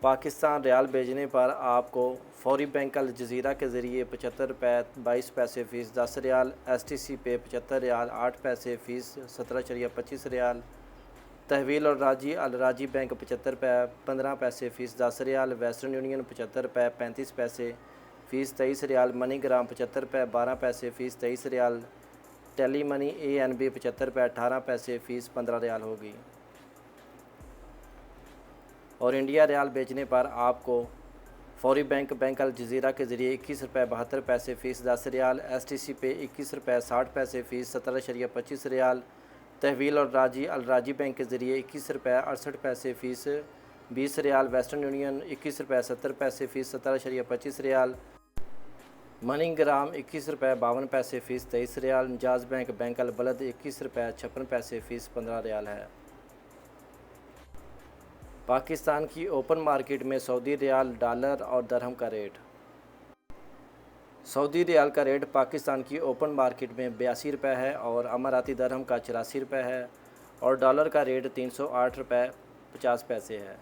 पाकिस्तान रियाल भेजने पर आपको फौरी बैंक अल जज़ीरा के ज़रिए 75 रुपये 22 पैसे फ़ीस 10 रियाल, STC पे 75 रियाल 8 पैसे फ़ीस 17.25 रियाल, तहवील और राजी अल राजी बैंक 75 रुपये 15 पैसे फ़ीस 10 रियाल, वेस्टर्न यूनियन 75 रुपये 35 पैसे फ़ीस 23 रियाल, मनीग्राम 75 रुपये 12 पैसे फ़ीस 23 रियाल, टेली मनी ANB 75 रुपये 18 पैसे फ़ीस 15 रियाल होगी। और इंडिया रियाल बेचने पर आपको फौरी बैंक अल जज़ीरा के ज़रिए 21 रुपये 72 पैसे फ़ीस 10 रियाल, STC पे 21 रुपये 60 पैसे फ़ीस 17.25 रियाल, तहवील और राजी अल राजी बैंक के ज़रिए 21 रुपये 68 पैसे फ़ीस 20 रियाल, वेस्टर्न यूनियन 21 रुपये 70 पैसे फ़ीस 17.25 रियाल, मनीग्राम 21 रुपये 52 पैसे फ़ीस 23 रियाल, मिजाज बैंक अल बलद 21 रुपये 56 पैसे फ़ीस 15 रियाल है। पाकिस्तान की ओपन मार्केट में सऊदी रियाल, डॉलर और दरहम का रेट। सऊदी रियाल का रेट पाकिस्तान की ओपन मार्केट में 82 रुपये है और अमाराती दरहम का 84 रुपये है और डॉलर का रेट 308 रुपये 50 पैसे है।